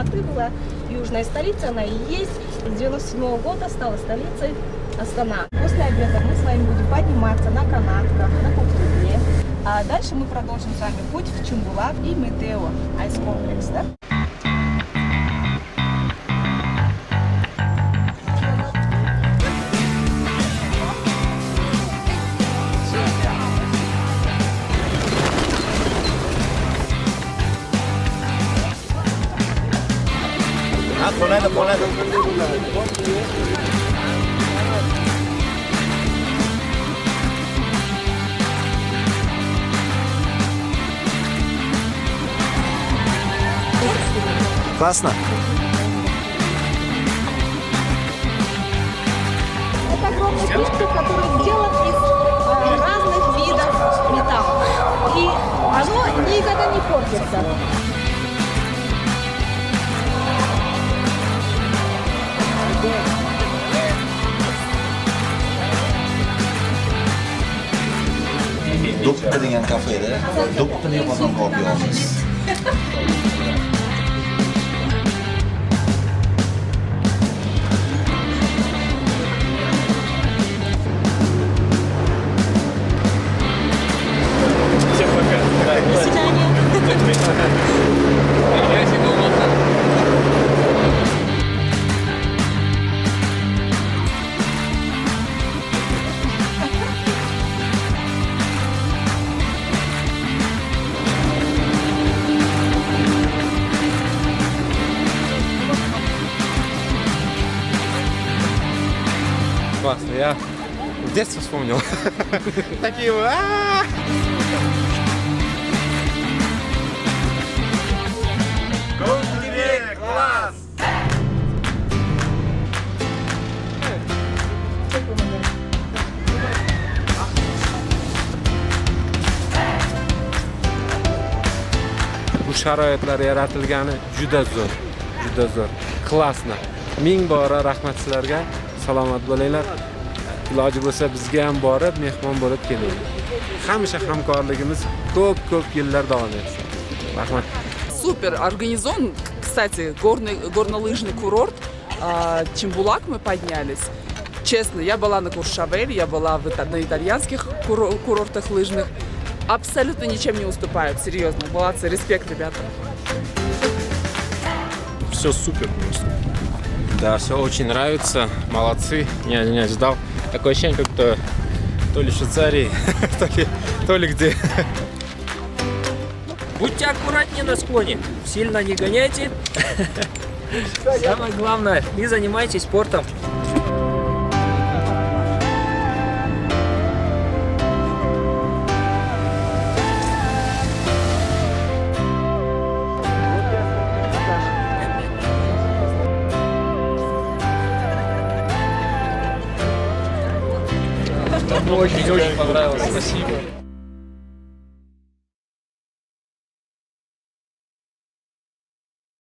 Алматы была южная столица, она и есть. С 97 года стала столицей Астана. После обеда мы с вами будем подниматься на канатках, на Коктебеле. А дальше мы продолжим с вами путь в Чимбулак и Метео айс-комплекс. Да? Ponete. Классно? Это огромный пушка, который сделан из разных видов металла. И оно никогда не портится. Duppa dengan kafe deh. Duppa nih potong kopi office. До свидания. Классно, я в детстве вспомнил. Такие вот. Класс! Bu sharoitlar yaratilgani juda zo'r. Klassna. Ming bora rahmat sizlarga. Salomat bo'linglar. Iloji bo'lsa bizga ham borib, mehmon bo'lib keling. Hamisha hamkorligimiz ko'p yillar davom etsin. Rahmat. Супер организован, кстати, горнолыжный курорт Чимбулак мы поднялись. Честно, я была на Куршавель, я была на итальянских курортах лыжных. Абсолютно ничем не уступают, серьезно. Молодцы, респект, ребята. Все супер просто. Да, все очень нравится, молодцы, не ожидал. Такое ощущение, как то ли в Швейцарии, то ли где. Будьте аккуратнее на склоне, сильно не гоняйте. Самое главное, не занимайтесь спортом. Очень понравилось, спасибо.